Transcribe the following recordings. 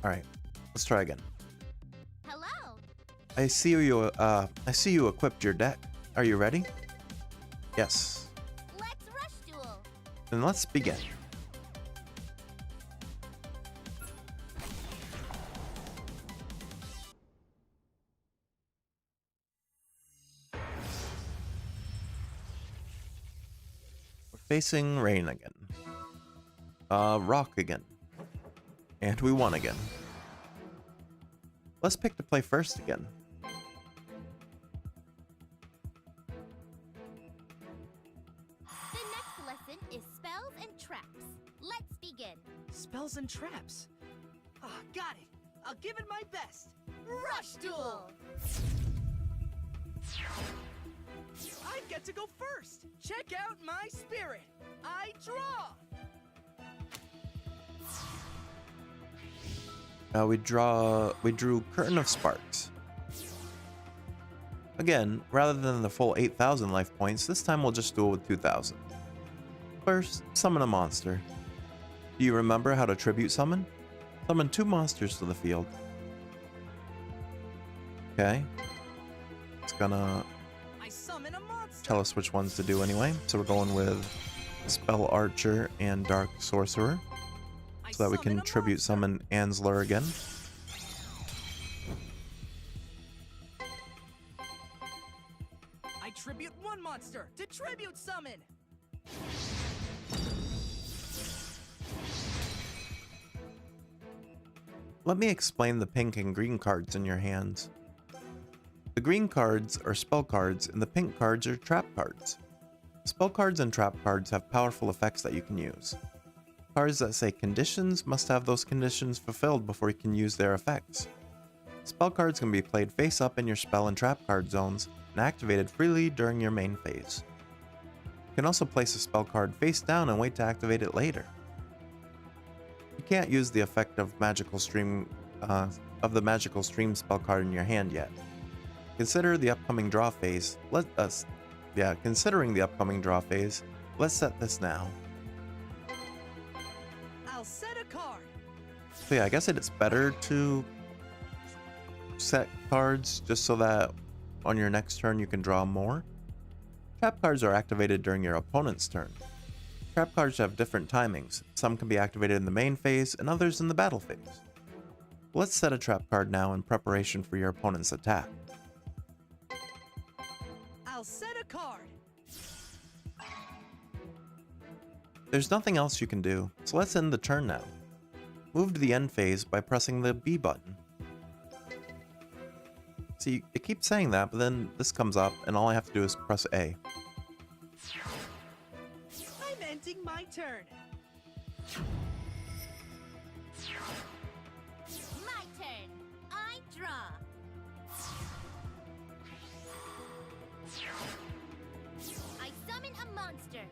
Alright, let's try again. Hello. I see you equipped your deck. Are you ready? Yes. Let's rush duel. Then let's begin. We're facing rain again. Rock again. And we won again. Let's pick to play first again. The next lesson is spells and traps. Let's begin. Spells and traps. Ah, got it. I'll give it my best. Rush duel! I get to go first. Check out my spirit. I draw. We drew Curtain of Sparks. Again, rather than the full 8,000 life points, this time we'll just duel with 2,000. First, summon a monster. Do you remember how to tribute summon? Summon 2 monsters to the field. Okay. It's gonna summon a monster. tell us which ones to do anyway. So we're going with Spell Archer and Dark Sorcerer, so that we can tribute summon Ansler again. I tribute 1 monster to tribute summon. Let me explain the pink and green cards in your hands. The green cards are spell cards and the pink cards are trap cards. Spell cards and trap cards have powerful effects that you can use. Cards that say conditions must have those conditions fulfilled before you can use their effects. Spell cards can be played face up in your spell and trap card zones and activated freely during your main phase. You can also place a spell card face down and wait to activate it later. You can't use the effect of the magical stream spell card in your hand yet. Considering the upcoming draw phase, let's set this now. I'll set a card. So yeah, I guess it's better to set cards just so that on your next turn you can draw more. Trap cards are activated during your opponent's turn. Trap cards have different timings. Some can be activated in the main phase and others in the battle phase. Let's set a trap card now in preparation for your opponent's attack. I'll set a card. There's nothing else you can do, so let's end the turn now. Move to the end phase by pressing the B button. See, it keeps saying that, but then this comes up and all I have to do is press A. I'm ending my turn. My turn. I draw. I summon a monster.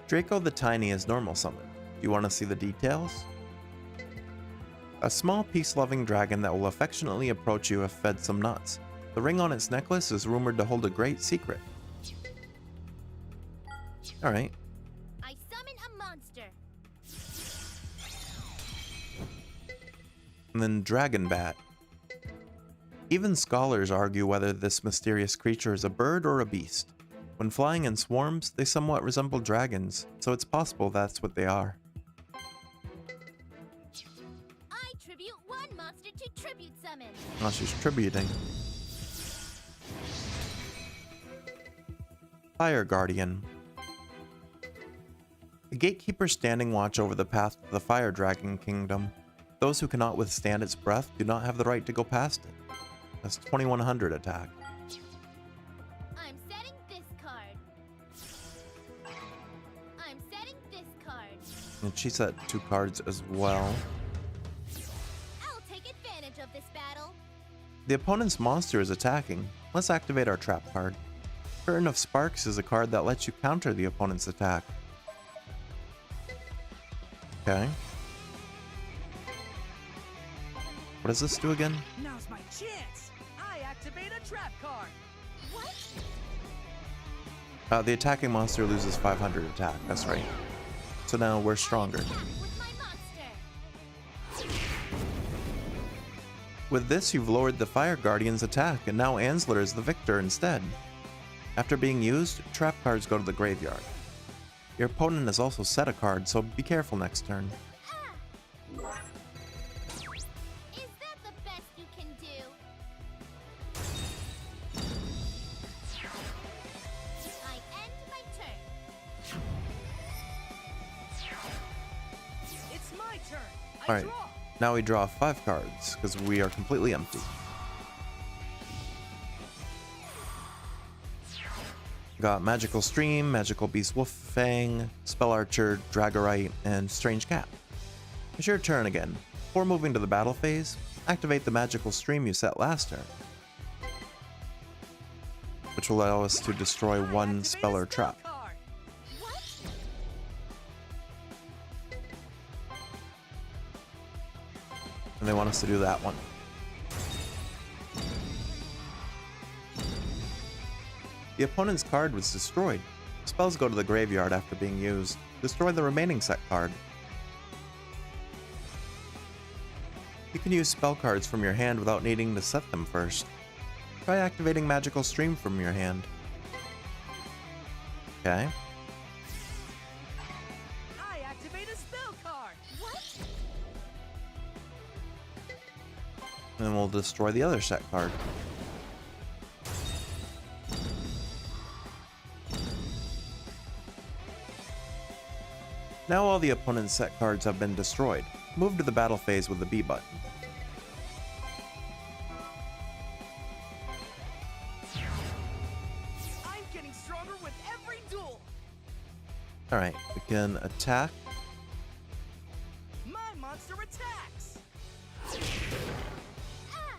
Draco the Tiny is normal summoned. Do you want to see the details? A small peace-loving dragon that will affectionately approach you if fed some nuts. The ring on its necklace is rumored to hold a great secret. Alright. I summon a monster. And then Dragon Bat. Even scholars argue whether this mysterious creature is a bird or a beast. When flying in swarms, they somewhat resemble dragons, so it's possible that's what they are. I tribute 1 monster to tribute summon. Oh, she's tributing. Fire Guardian. The gatekeeper standing watch over the path to the Fire Dragon Kingdom. Those who cannot withstand its breath do not have the right to go past it. That's 2100 attack. I'm setting this card. I'm setting this card. And she set 2 cards as well. I'll take advantage of this battle. The opponent's monster is attacking. Let's activate our trap card. Curtain of Sparks is a card that lets you counter the opponent's attack. Okay. What does this do again? Now's my chance. I activate a trap card. What? The attacking monster loses 500 attack, that's right. so now we're stronger. Attack with my monster. With this, you've lowered the Fire Guardian's attack, and now Ansler is the victor instead. After being used, trap cards go to the graveyard. Your opponent has also set a card, so be careful next turn. Is that the best you can do? I end my turn. It's my turn. I Alright, draw. now we draw 5 cards, because we are completely empty. Got Magical Stream, Magical Beast Wolffang, Spell Archer, Dragarite, and Strange Cat. It's your turn again. Before moving to the battle phase, activate the Magical Stream you set last turn, which will allow us to destroy one spell or trap. Card. What? And they want us to do that one. The opponent's card was destroyed. Spells go to the graveyard after being used. Destroy the remaining set card. You can use spell cards from your hand without needing to set them first. Try activating Magical Stream from your hand. Okay. I activate a spell card. What? And then we'll destroy the other set card. Now all the opponent's set cards have been destroyed. Move to the battle phase with the B button. I'm getting stronger with every duel. Alright, we can attack. My monster attacks. Ah!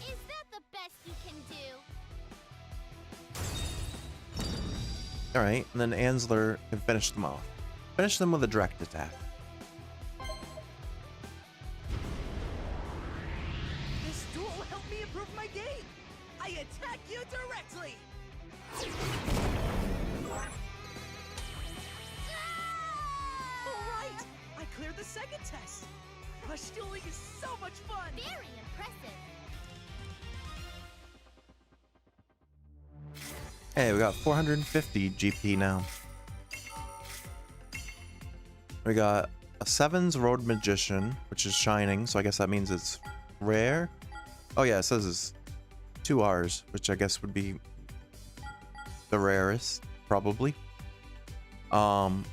Is that the best you can do? Alright, and then Ansler can finish them off. Finish them with a direct attack. This duel will help me improve my game. I attack you directly. All right, I cleared the second test. Rush dueling is so much fun. Very impressive. Hey, we got 450 GP now. We got a 7's Road Magician, which is shining, so I guess that means it's rare. Oh yeah, it says it's 2 R's, which I guess would be the rarest, probably. But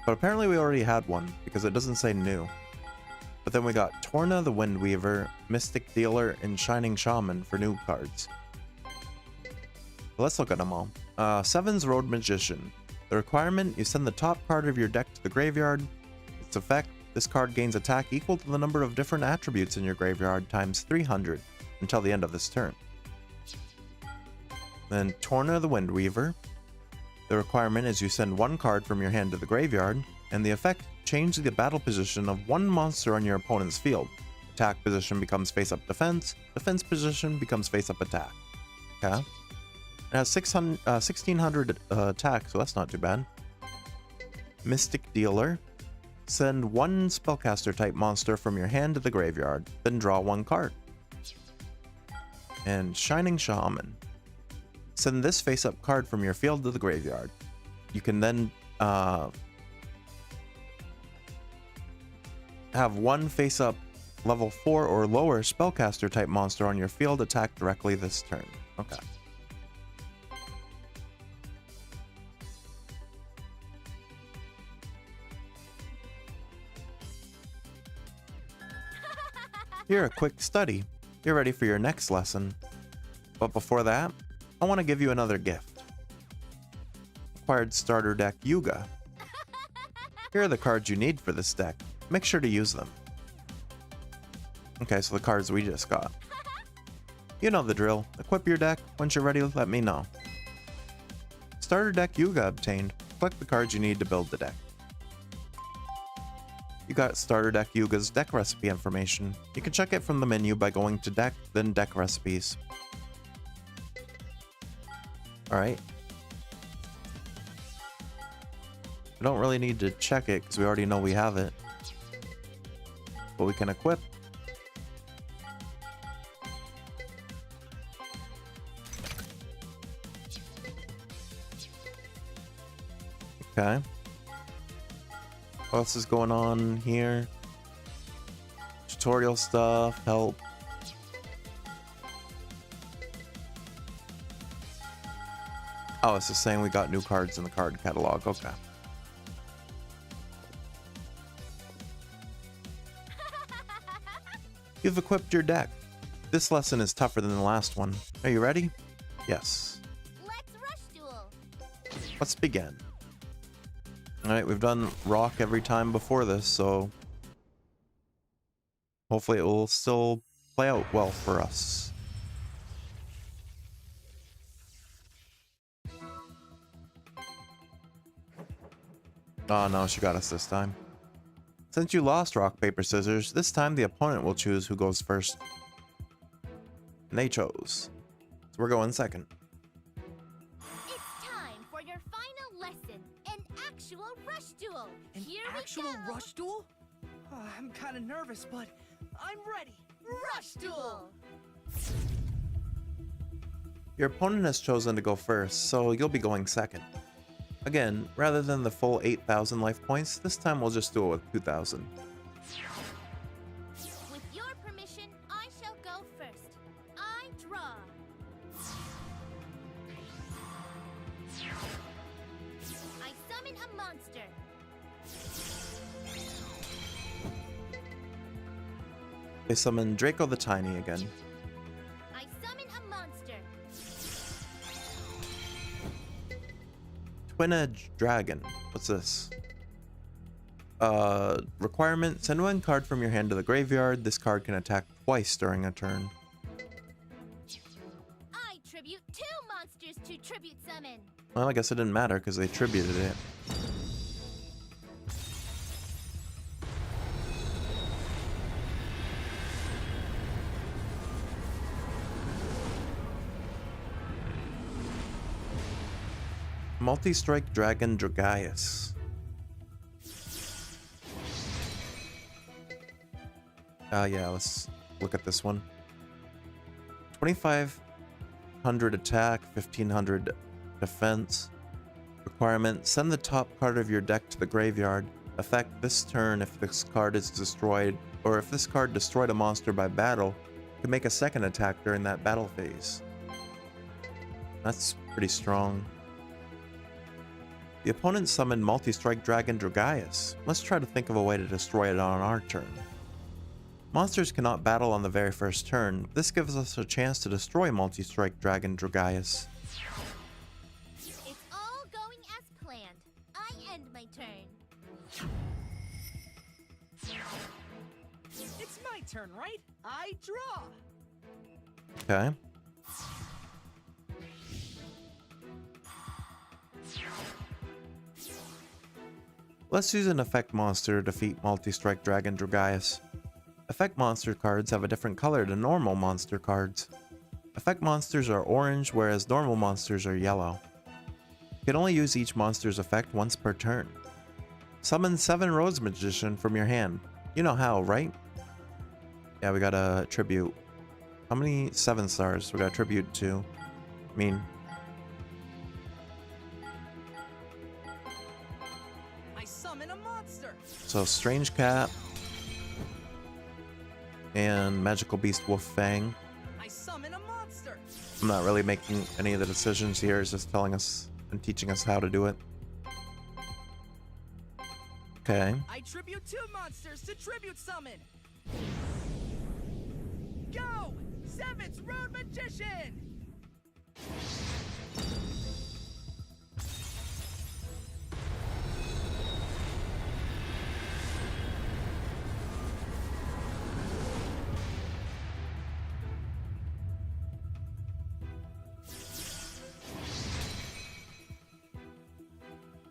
apparently we already had one, because it doesn't say new. But then we got Torna the Windweaver, Mystic Dealer, and Shining Shaman for new cards. Let's look at them all. 7's Road Magician. The requirement, you send the top card of your deck to the graveyard. Its effect, this card gains attack equal to the number of different attributes in your graveyard times 300 until the end of this turn. Then Torna the Windweaver. The requirement is you send one card from your hand to the graveyard, and the effect, change the battle position of one monster on your opponent's field. Attack position becomes face-up defense, defense position becomes face-up attack. Okay? It has 1600 attack, so that's not too bad. Mystic Dealer. Send one spellcaster type monster from your hand to the graveyard, then draw one card. And Shining Shaman. Send this face-up card from your field to the graveyard. You can then have one face-up level 4 or lower spellcaster type monster on your field attack directly this turn. Okay. Here, a quick study. You're ready for your next lesson. But before that, I want to give you another gift. Acquired starter deck Yugioh. Here are the cards you need for this deck. Make sure to use them. Okay, so the cards we just got. You know the drill. Equip your deck. Once you're ready, let me know. Starter deck Yugioh obtained. Collect the cards you need to build the deck. You got Starter Deck Yugioh's deck recipe information. You can check it from the menu by going to Deck, then Deck Recipes. Alright. We don't really need to check it because we already know we have it. But we can equip. Okay. What else is going on here? Tutorial stuff, help. Oh, it's just saying we got new cards in the card catalog. Okay. You've equipped your deck. This lesson is tougher than the last one. Are you ready? Yes. Let's rush duel. Let's begin. Alright, we've done rock every time before this, so hopefully it will still play out well for us. Oh no, she got us this time. Since you lost rock, paper, scissors, this time the opponent will choose who goes first. And they chose. So we're going second. It's time for your final lesson, an actual rush duel. An Here actual we go. rush duel? I'm kind of nervous, but I'm ready. Rush duel. Your opponent has chosen to go first, so you'll be going second. Again, rather than the full 8,000 life points, this time we'll just do it with 2,000. With your permission, I shall go first. I draw. I summon a monster. They summon Draco the Tiny again. I summon a monster. Twin-Edge Dragon. What's this? Requirement, send one card from your hand to the graveyard. This card can attack twice during a turn. I tribute 2 monsters to tribute summon. Well, I guess it didn't matter because they tributed it. Multistrike Dragon Dragias. Yeah, let's look at this one. 2,500 attack, 1,500 defense. Requirement, send the top card of your deck to the graveyard. Effect this turn if this card is destroyed, or if this card destroyed a monster by battle, you can make a second attack during that battle phase. That's pretty strong. The opponent summoned Multistrike Dragon Dragias. Let's try to think of a way to destroy it on our turn. Monsters cannot battle on the very first turn. This gives us a chance to destroy Multistrike Dragon Dragias. It's all going as planned. I end my turn. It's my turn, right? I draw. Okay. Let's use an effect monster to defeat Multistrike Dragon Dragias. Effect monster cards have a different color than normal monster cards. Effect monsters are orange, whereas normal monsters are yellow. You can only use each monster's effect once per turn. Summon 7 Rose Magician from your hand. You know how, right? Yeah, we got a tribute. How many 7 stars we got a tribute to? I mean, I summon a monster. so Strange Cat and Magical Beast Wolf Fang. I summon a monster. I'm not really making any of the decisions here, it's just telling us and teaching us how to do it. Okay. I tribute 2 monsters to tribute summon. Go! Seven's Road Magician!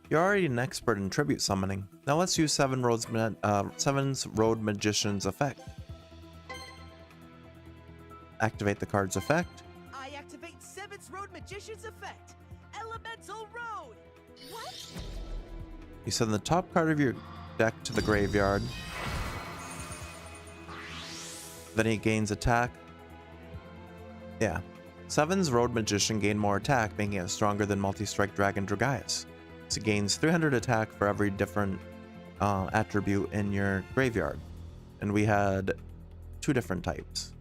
You're already an expert in tribute summoning. Now let's use Seven's Road Magician's effect. Activate the card's effect. I activate Seven's Road Magician's effect. Elemental Road! What? You send the top card of your deck to the graveyard. Then he gains attack. Yeah. 7's Road Magician gained more attack, making it stronger than Multistrike Dragon Dragias. So it gains 300 attack for every different attribute in your graveyard. And we had 2 different types.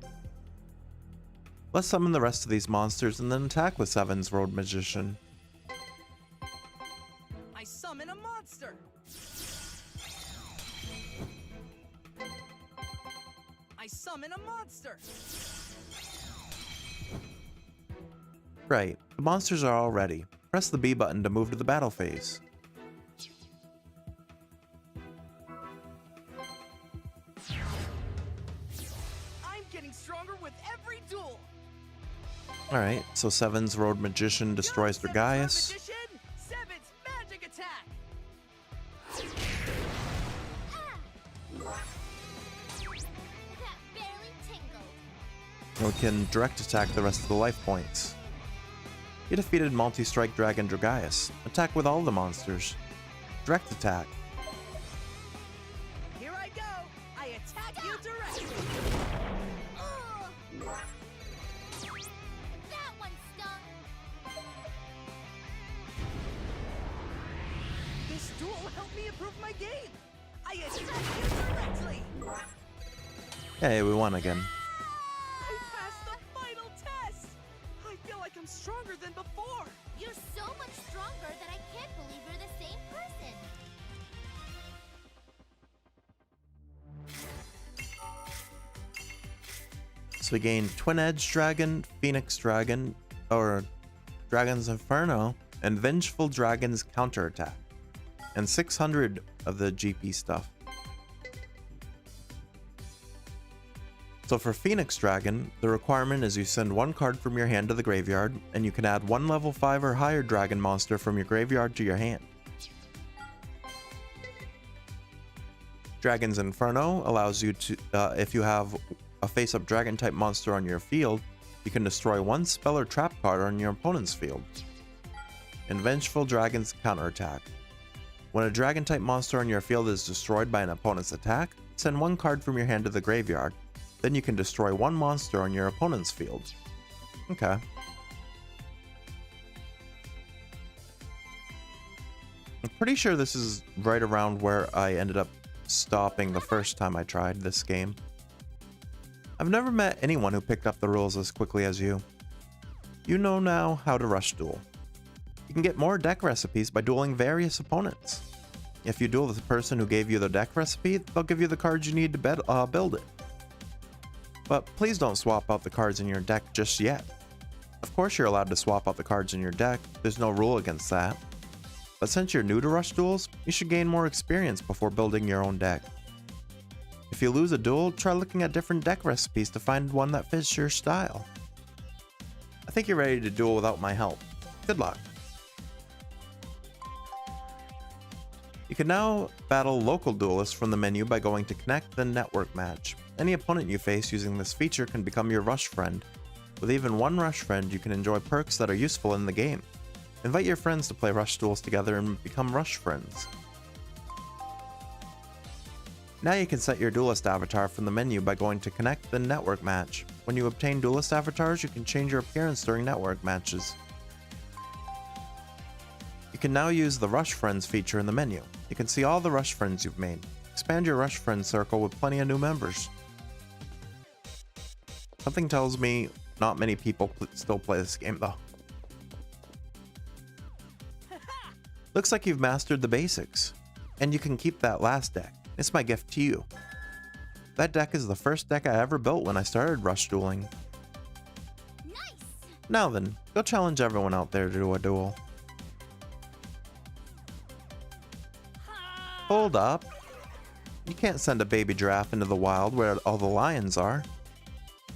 Let's summon the rest of these monsters and then attack with 7's Road Magician. I summon a monster. I summon a monster. Right, the monsters are all ready. Press the B button to move to the battle phase. I'm getting stronger with every duel. Alright, so 7's Road Magician destroys Dragias. 7's magic attack. That barely tingled. We can direct attack the rest of the life points. You defeated Multistrike Dragon Dragias. Attack with all the monsters. Direct attack. Here I go. I attack you directly. Ugh. That one stung. This duel helped me improve my game. I attack you directly. Hey, we won again. I passed the final test. I feel like I'm stronger than before. You're so much stronger that I can't believe you're the same person. So we gained Twin Edge Dragon, Phoenix Dragon, or Dragon's Inferno, and Vengeful Dragon's counterattack, and 600 of the GP stuff. So for Phoenix Dragon, the requirement is you send 1 card from your hand to the graveyard, and you can add 1 level 5 or higher dragon monster from your graveyard to your hand. Dragon's Inferno allows you to, if you have a face-up dragon type monster on your field, you can destroy 1 spell or trap card on your opponent's field. And Vengeful Dragon's counterattack. When a dragon type monster on your field is destroyed by an opponent's attack, send 1 card from your hand to the graveyard. Then you can destroy 1 monster on your opponent's field. Okay. I'm pretty sure this is right around where I ended up stopping the first time I tried this game. I've never met anyone who picked up the rules as quickly as you. You know now how to rush duel. You can get more deck recipes by dueling various opponents. If you duel with the person who gave you the deck recipe, they'll give you the cards you need to build it. But please don't swap out the cards in your deck just yet. Of course you're allowed to swap out the cards in your deck, there's no rule against that. But since you're new to rush duels, you should gain more experience before building your own deck. If you lose a duel, try looking at different deck recipes to find one that fits your style. I think you're ready to duel without my help. Good luck. You can now battle local duelists from the menu by going to Connect, then Network Match. Any opponent you face using this feature can become your rush friend. With even 1 rush friend, you can enjoy perks that are useful in the game. Invite your friends to play rush duels together and become rush friends. Now you can set your duelist avatar from the menu by going to Connect, then Network Match. When you obtain duelist avatars, you can change your appearance during network matches. You can now use the Rush Friends feature in the menu. You can see all the Rush Friends you've made. Expand your Rush Friends circle with plenty of new members. Something tells me not many people still play this game though. Looks like you've mastered the basics. And you can keep that last deck. It's my gift to you. That deck is the first deck I ever built when I started rush dueling. Nice! Now then, go challenge everyone out there to do a duel. Hold up. You can't send a baby giraffe into the wild where all the lions are.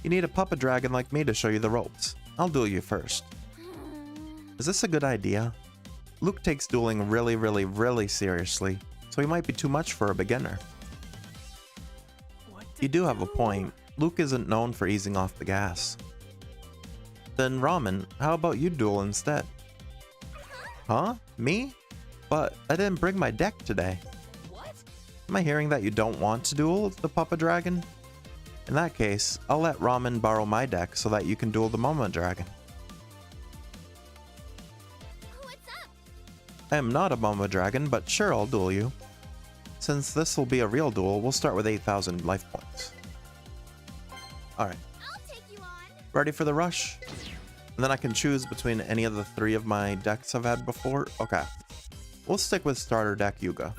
You need a puppet dragon like me to show you the ropes. I'll duel you first. Is this a good idea? Luke takes dueling really seriously, so he might be too much for a beginner. You do have a point. Luke isn't known for easing off the gas. Then Ramen, how about you duel instead? Huh? Me? But I didn't bring my deck today. What? Am I hearing that you don't want to duel the Papa Dragon? In that case, I'll let Ramen borrow my deck so that you can duel the Mama Dragon. What's up? I am not a Mama Dragon, but sure, I'll duel you. Since this will be a real duel, we'll start with 8,000 life points. Alright, I'll take you on. ready for the rush? And then I can choose between any of the 3 of my decks I've had before. Okay, we'll stick with starter deck Yugioh.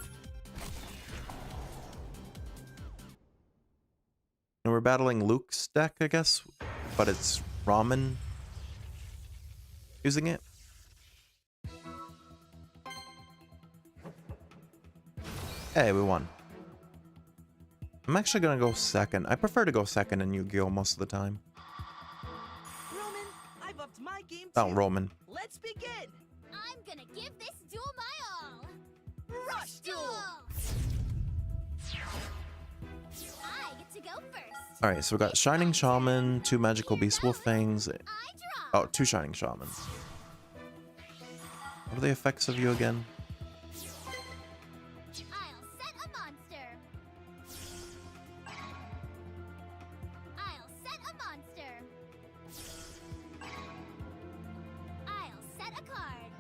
And we're battling Luke's deck, I guess, but it's Ramen using it. Hey, we won. I'm actually gonna go second. I prefer to go second in Yu-Gi-Oh most of the time. Roman, I've upped my game Oh, too. Roman. Let's begin. I'm gonna give this duel my all. Rush duel. I get to go first. Alright, so we got Shining Shaman, 2 Magical Beast Wolffangs. I draw. Oh, 2 Shining Shamans. What are the effects of you again? I'll set a monster. I'll set a monster. I'll set a card.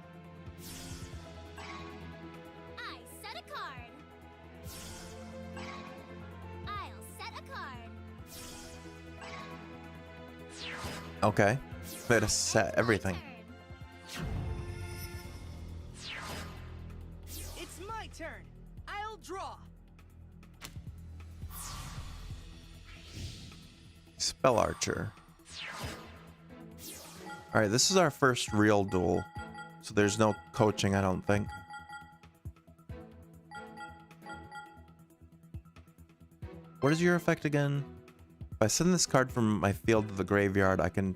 I set a card. I'll set a card. Okay. Way to set everything. Turn. It's my turn. I'll draw. Spell Archer. Alright, this is our first real duel. So there's no coaching, I don't think. What is your effect again? If I send this card from my field to the graveyard, I can...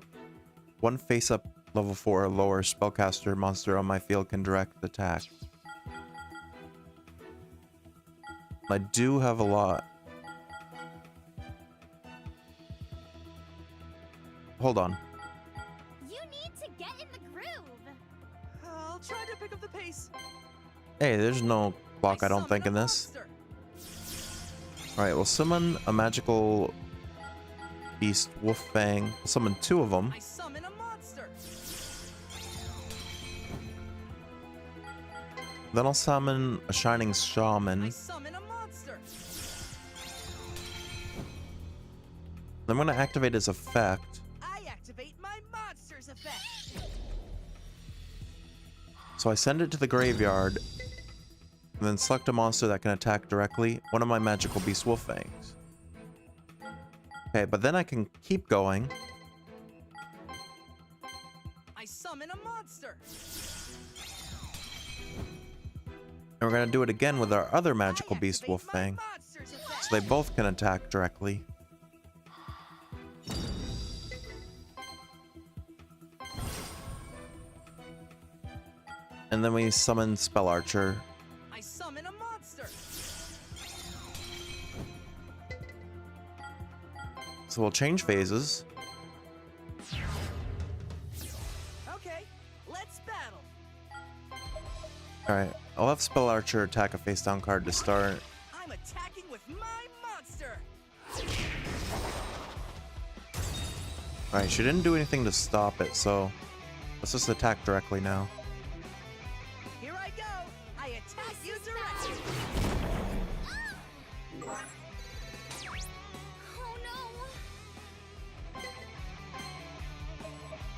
1 face-up level 4 or lower spellcaster monster on my field can direct attack. I do have a lot. Hold on. You need to get in the groove. I'll try to pick up the pace. Hey, there's no block, I don't think, in this. Alright, we'll summon a magical beast, Wolffang. We'll summon 2 of them. I summon a monster. Then I'll summon a Shining Shaman. I summon a monster. I'm going to activate his effect. I activate my monster's effect. So I send it to the graveyard. And then select a monster that can attack directly. One of my magical beast Wolffangs. Okay, but then I can keep going. I summon a monster. And we're going to do it again with our other magical I beast activate my Wolffang. monster's effect. So they both can attack directly. And then we summon Spell Archer. I summon a monster. So we'll change phases. Okay, let's battle. Alright, I'll have Spell Archer attack a face down card to start. I'm attacking with my monster. Alright, she didn't do anything to stop it, so let's just attack directly now. Here I go. I attack you directly. Oh no.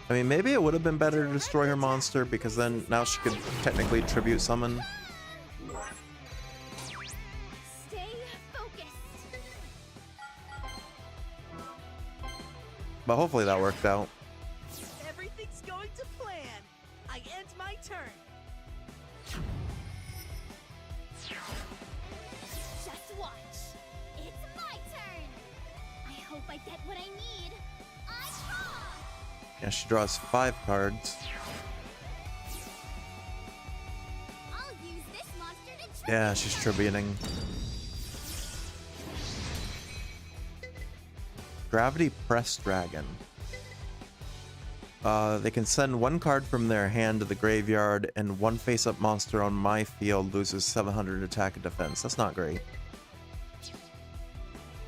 I mean, maybe it would have been better to destroy her monster, because then now she could technically tribute summon. Stay focused. But hopefully that worked out. Everything's going to plan. I end my turn. Just watch. It's my turn. I hope I get what I need. I draw. Yeah, she draws 5 cards. I'll use this monster to tribute. Yeah, she's tributing. Gravity Press Dragon. They can send one card from their hand to the graveyard, and one face-up monster on my field loses 700 attack and defense. That's not great.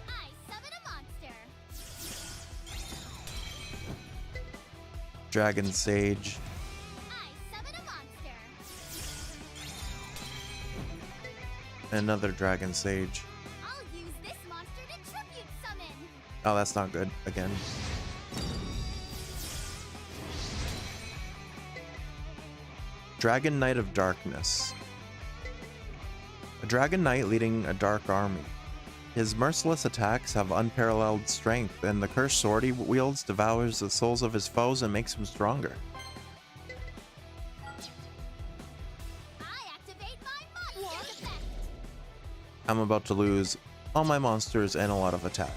I summon a monster. Dragon Sage. I summon a monster. Another Dragon Sage. I'll use this monster to tribute summon. Oh, that's not good. Again. Dragon Knight of Darkness. A Dragon Knight leading a dark army. His merciless attacks have unparalleled strength, and the cursed sword he wields devours the souls of his foes and makes him stronger. I activate my monster effect. I'm about to lose all my monsters and a lot of attack.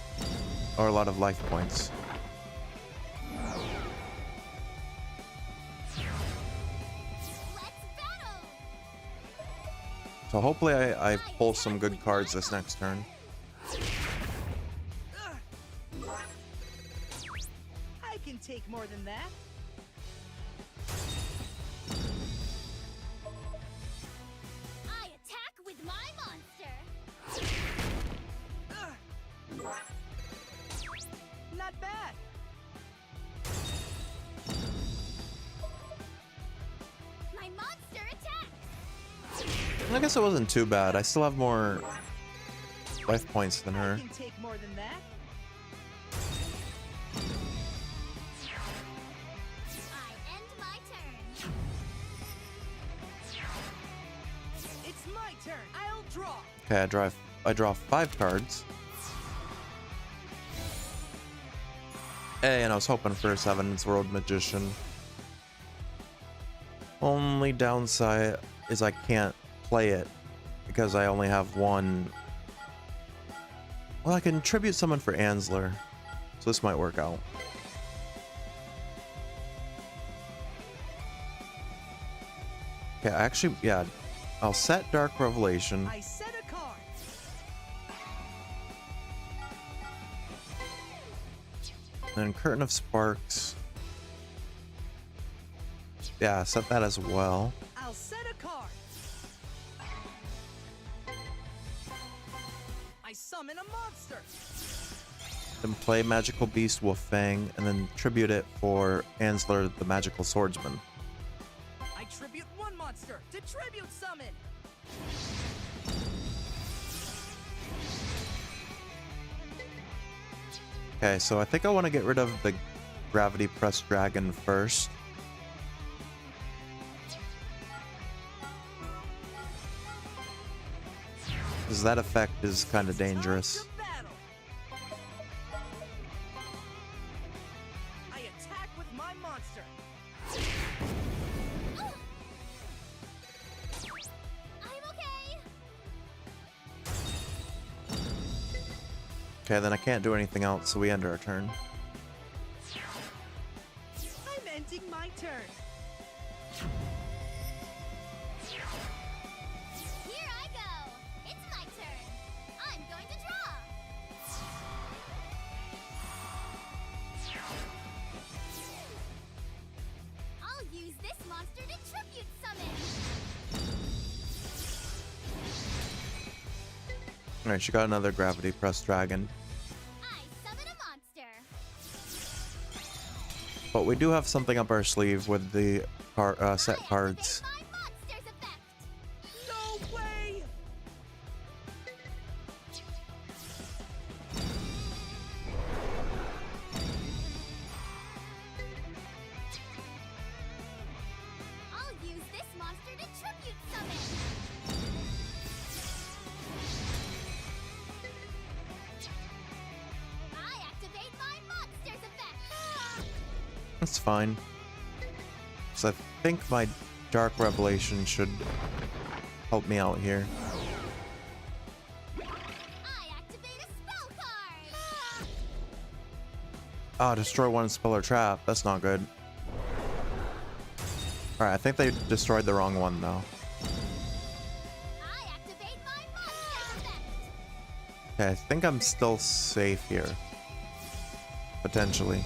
Or a lot of life points. So hopefully I pull some good cards this next turn. I can take more than that. I attack with my monster. Not bad. My monster attacks. I guess it wasn't too bad. I still have more life points than I her. can take more than that. I end my turn. It's my turn. I'll draw. Okay, I draw 5 cards. Hey, and I was hoping for a 7's World Magician. Only downside is I can't play it because I only have one. Well, I can tribute summon for Ansler, so this might work out. Okay, actually, yeah, I'll set Dark Revelation. I set a card. Then Curtain of Sparks. Yeah, set that as well. I'll set a card. I summon a monster. Then play Magical Beast Wolf Fang, and then tribute it for Ansler, the Magical Swordsman. I tribute one monster to tribute summon. Okay, so I think I want to get rid of the Gravity Press Dragon first. Because that effect is kind of dangerous. Time for battle. I attack with my monster. I'm okay. Okay, then I can't do anything else, so we end our turn. I'm ending my turn. Here I go. It's my turn. I'm going to draw. I'll use this monster to tribute summon. Alright, she got another Gravity Press Dragon. I summon a monster. But we do have something up our sleeve with the set cards. My monster's effect. No way! I'll use this monster to tribute summon. I activate my monster's effect. That's fine. So I think my Dark Revelation should help me out here. I activate a spell card. Ah, destroy one spell or trap. That's not good. Alright, I think they destroyed the wrong one though. I activate my monster's effect. Okay, I think I'm still safe here. Potentially.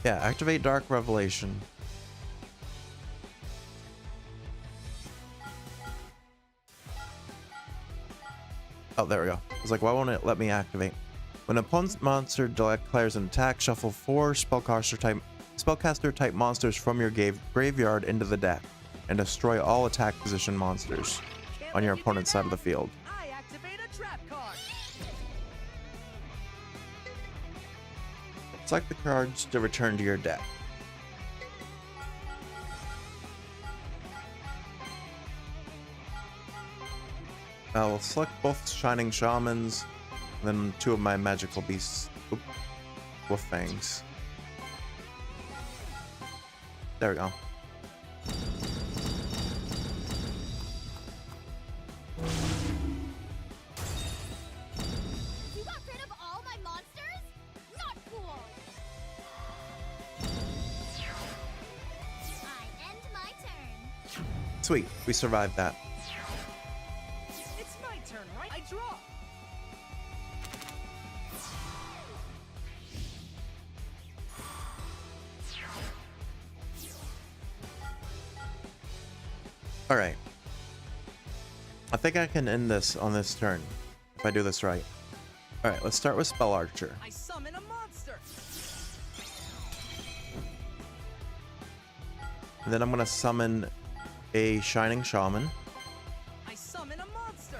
Yeah, activate Dark Revelation. Oh, there we go. I was like, why won't it let me activate? When an opponent's monster declares an attack, shuffle 4 spellcaster type monsters from your graveyard into the deck and destroy all attack position monsters on your opponent's side of the field. I activate a trap card. Select the cards to return to your deck. I'll select both Shining Shamans, and then 2 of my magical beasts. Oop. Wolf Fangs. There we go. You got rid of all my monsters? Not cool! I end my turn. Sweet, we survived that. It's my turn, right? I draw. Alright. I think I can end this on this turn, if I do this right. Alright, let's start with Spell Archer. I summon a monster. And then I'm going to summon a Shining Shaman. I summon a monster.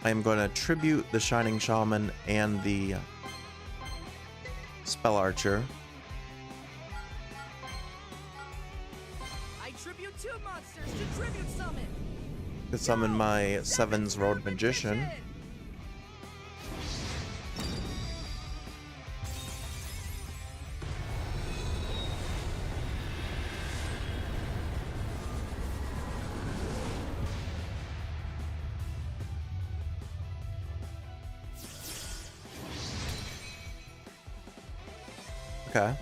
I am going to tribute the Shining Shaman and the Spell Archer. I tribute 2 monsters to tribute summon. To summon my Sevens Road Magician. Okay.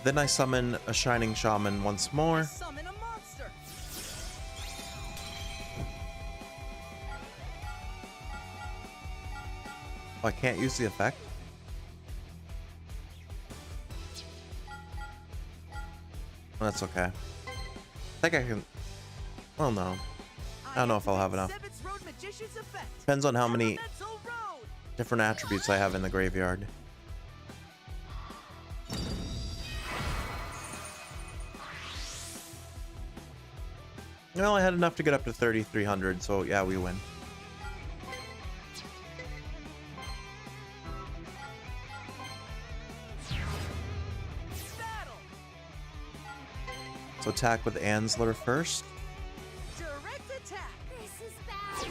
Then I summon a Shining Shaman once more. Summon a monster. Oh, I can't use the effect. That's okay. I think I can. Well, no. I don't know if I'll have enough. Seventh Road Magician's effect. Depends on how many Elemental Road. different attributes I have in the graveyard. Well, I had enough to get up to 3,300, so yeah, we win. Battle. So attack with Ansler first. Direct attack. This is bad.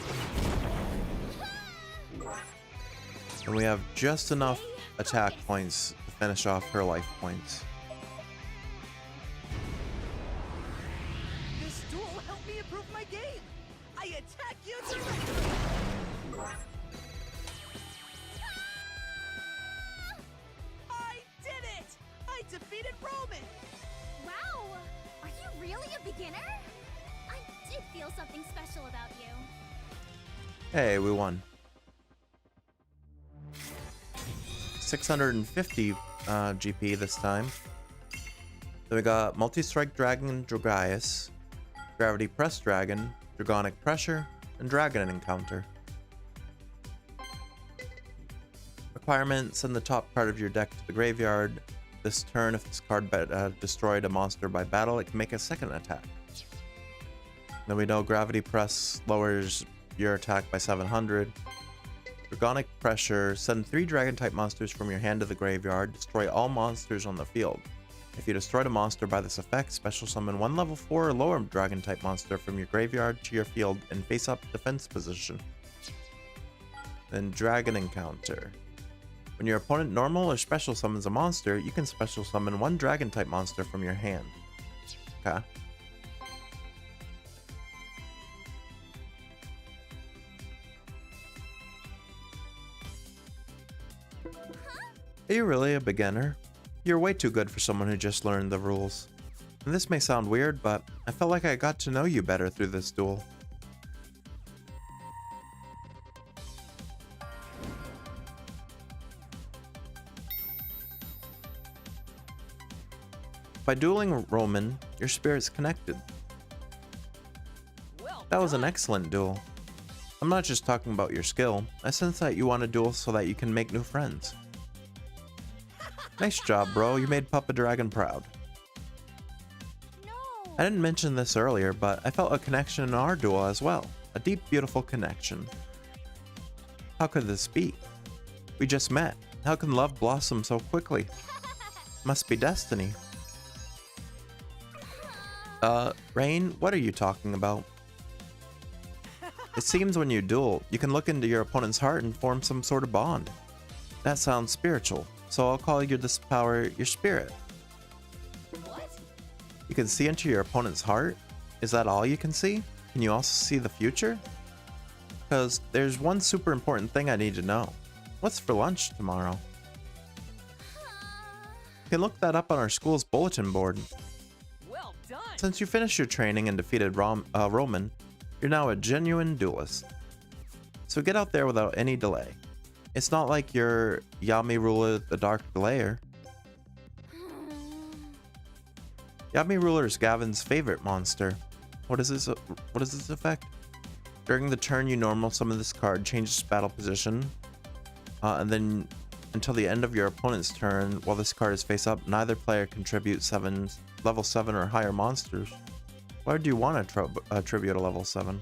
And we have just enough attack points to finish off her life points. This duel helped me improve my game. I attack you directly. I did it! I defeated Roman. Wow! Are you really a beginner? I did feel something special about you. Hey, we won. 650 GP this time. Then we got Multistrike Dragon Dragias, Gravity Press Dragon, Dragonic Pressure, and Dragon Encounter. Requirement: send the top part of your deck to the graveyard. This turn, if this card destroyed a monster by battle, it can make a second attack. Then we know Gravity Press lowers your attack by 700. Dragonic Pressure: send 3 Dragon-type monsters from your hand to the graveyard. Destroy all monsters on the field. If you destroyed a monster by this effect, special summon 1 level 4 or lower Dragon-type monster from your graveyard to your field in face-up defense position. Then Dragon Encounter: when your opponent normal or special summons a monster, you can special summon 1 Dragon-type monster from your hand. Okay. Are you really a beginner? You're way too good for someone who just learned the rules. And this may sound weird, but I felt like I got to know you better through this duel. By dueling Roman, your spirit's connected. Well That was an done. excellent duel. I'm not just talking about your skill. I sense that you want to duel so that you can make new friends. Nice job, bro. You made Papa Dragon proud. No. I didn't mention this earlier, but I felt a connection in our duel as well. A deep, beautiful connection. How could this be? We just met. How can love blossom so quickly? Must be destiny. Rain, what are you talking about? It seems when you duel, you can look into your opponent's heart and form some sort of bond. That sounds spiritual, so I'll call you this power your spirit. What? You can see into your opponent's heart? Is that all you can see? Can you also see the future? Because there's one super important thing I need to know. What's for lunch tomorrow? You can look that up on our school's bulletin board. Well done. Since you finished your training and defeated Roman, you're now a genuine duelist. So get out there without any delay. It's not like you're Yami Ruler the Dark Delayer. Yami Ruler is Gavin's favorite monster. What is this effect? During the turn you normal summon this card, change its battle position, and then until the end of your opponent's turn, while this card is face up, neither player contributes level 7 or higher monsters. Why would you want to attribute a level 7?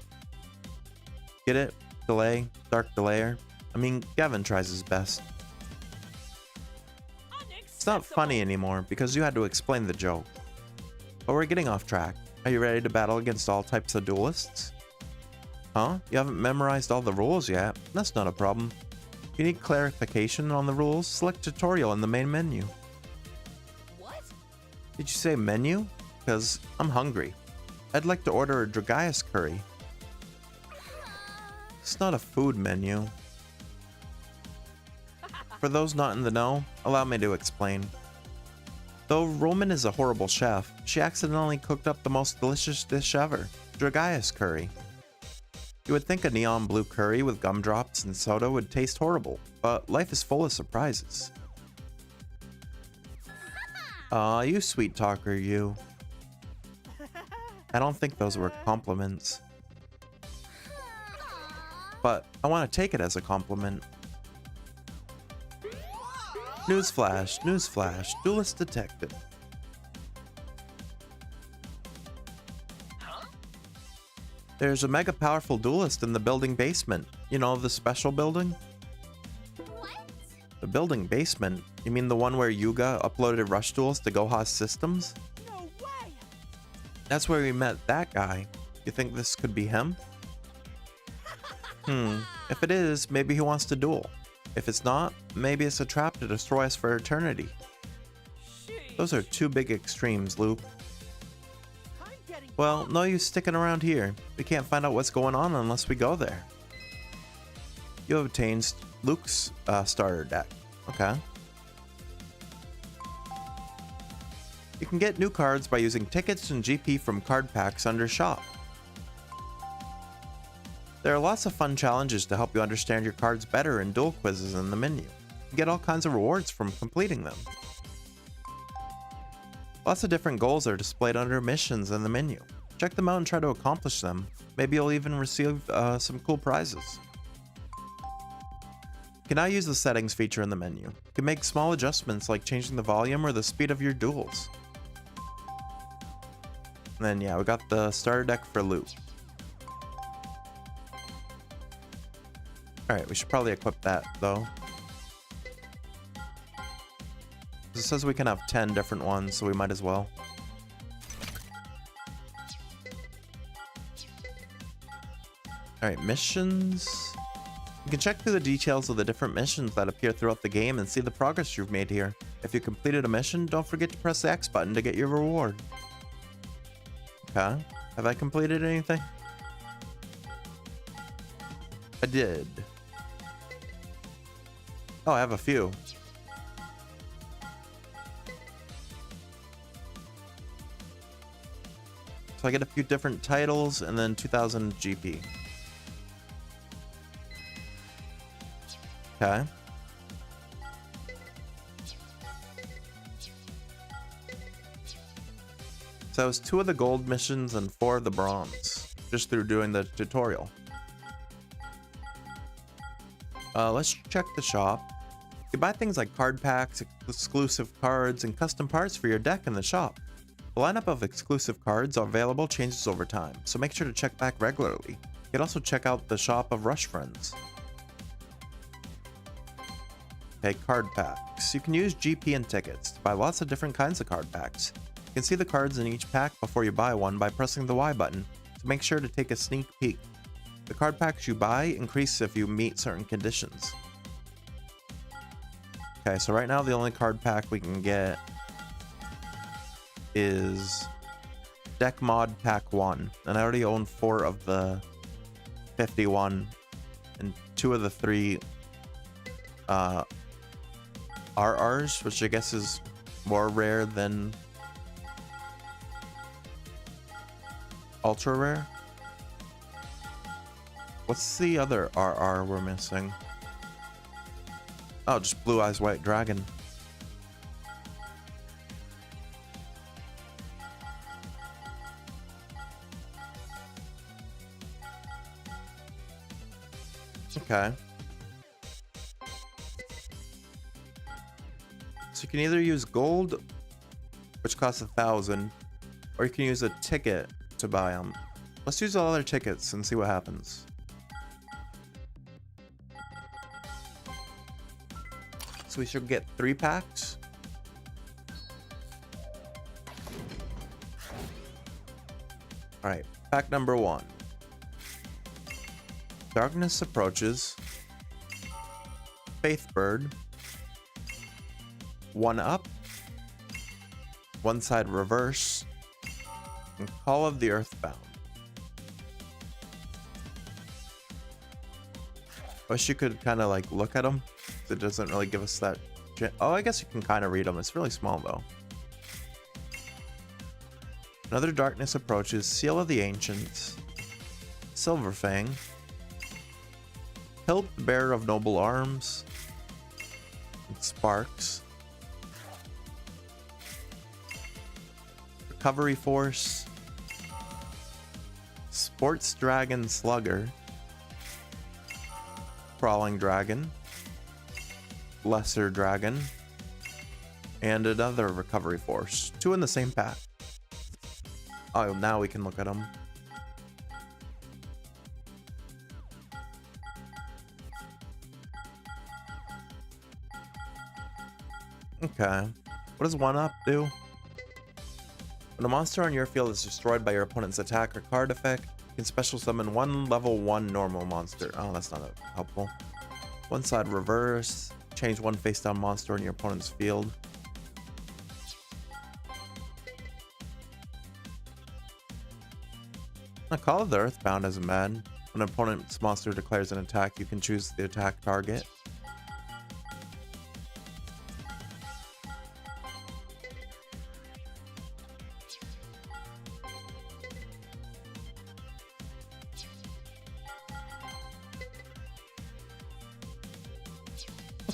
Get it? Delay? Dark Delayer? I mean, Gavin tries his best. It's not funny anymore because you had to explain the joke. But we're getting off track. Are you ready to battle against all types of duelists? Huh? You haven't memorized all the rules yet? That's not a problem. If you need clarification on the rules, select tutorial in the main menu. What? Did you say menu? Because I'm hungry. I'd like to order a Dragias curry. It's not a food menu. For those not in the know, allow me to explain. Though Roman is a horrible chef, she accidentally cooked up the most delicious dish ever, Dragias curry. You would think a neon blue curry with gumdrops and soda would taste horrible, but life is full of surprises. Aw, you sweet talker, you. I don't think those were compliments. But I want to take it as a compliment. Newsflash, newsflash, duelist detected. There's a mega powerful duelist in the building basement. You know, the special building? What? The building basement? You mean the one where Yugioh uploaded rush duels to Goha's systems? No way. That's where we met that guy. You think this could be him? If it is, maybe he wants to duel. If it's not, maybe it's a trap to destroy us for eternity. Those are two big extremes, Luke. I'm getting Well, no use sticking around here. We can't find out what's going on unless we go there. You have obtained Luke's starter deck. Okay. You can get new cards by using tickets and GP from card packs under Shop. There are lots of fun challenges to help you understand your cards better in duel quizzes in the menu. You get all kinds of rewards from completing them. Lots of different goals are displayed under missions in the menu. Check them out and try to accomplish them. Maybe you'll even receive some cool prizes. You can now use the settings feature in the menu. You can make small adjustments like changing the volume or the speed of your duels. And then yeah, we got the starter deck for Luke. Alright, we should probably equip that though. It says we can have 10 different ones, so we might as well. Alright, missions. You can check through the details of the different missions that appear throughout the game and see the progress you've made here. If you completed a mission, don't forget to press the X button to get your reward. Okay, have I completed anything? I did. Oh, I have a few. So I get a few different titles and then 2000 GP. Okay. So that was 2 of the gold missions and 4 of the bronze, just through doing the tutorial. Let's check the shop. You can buy things like card packs, exclusive cards, and custom parts for your deck in the shop. The lineup of exclusive cards available changes over time, so make sure to check back regularly. You can also check out the shop of Rush Friends. Okay, card packs. You can use GP and tickets to buy lots of different kinds of card packs. You can see the cards in each pack before you buy one by pressing the Y button, so make sure to take a sneak peek. The card packs you buy increase if you meet certain conditions. Okay, so right now the only card pack we can get is Deck Mod Pack 1, and I already own 4 of the 51 and 2 of the 3 RRs, which I guess is more rare than ultra rare. What's the other RR we're missing? Oh, just Blue Eyes White Dragon. Okay. So you can either use gold, which costs 1,000, or you can use a ticket to buy them. Let's use all other tickets and see what happens. So we should get 3 packs. Alright, pack number 1. Darkness Approaches, Faith Bird, 1 Up, One Side Reverse, and Call of the Earthbound. Wish you could kind of like look at them. It doesn't really give us that. Oh, I guess you can kind of read them. It's really small though. Another Darkness Approaches, Seal of the Ancients, Silverfang, Hilt the Bearer of Noble Arms, and Sparks, Recovery Force, Sports Dragon Slugger, Crawling Dragon, Lesser Dragon, and another Recovery Force. 2 in the same pack. Oh, now we can look at them. Okay. What does 1 Up do? When a monster on your field is destroyed by your opponent's attack or card effect, you can special summon 1 level 1 normal monster. Oh, that's not helpful. One Side Reverse. Change 1 face down monster in your opponent's field. A Call of the Earthbound isn't bad. When an opponent's monster declares an attack, you can choose the attack target.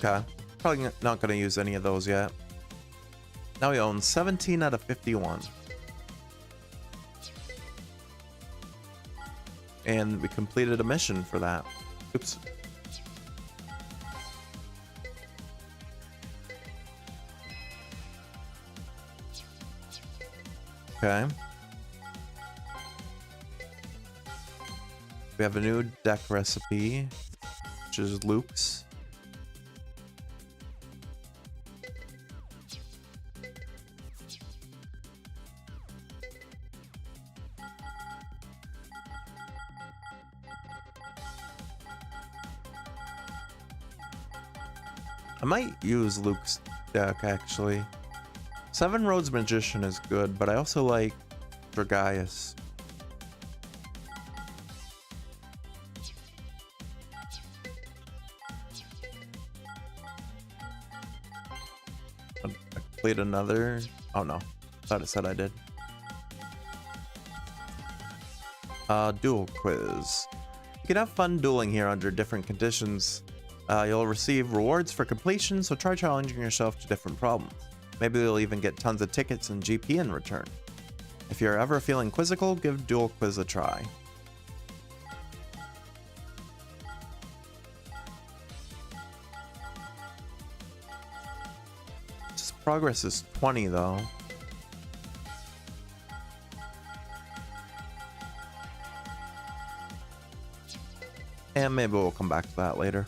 Okay, probably not going to use any of those yet. Now we own 17 out of 51. And we completed a mission for that. Oops. Okay. We have a new deck recipe, which is Luke's. I might use Luke's deck actually. 7 Roads Magician is good, but I also like Dragias. I played another. Oh no, thought it said I did. Duel quiz. You can have fun dueling here under different conditions. You'll receive rewards for completion, so try challenging yourself to different problems. Maybe you'll even get tons of tickets and GP in return. If you're ever feeling quizzical, give Duel Quiz a try. Progress is 20 though. And maybe we'll come back to that later.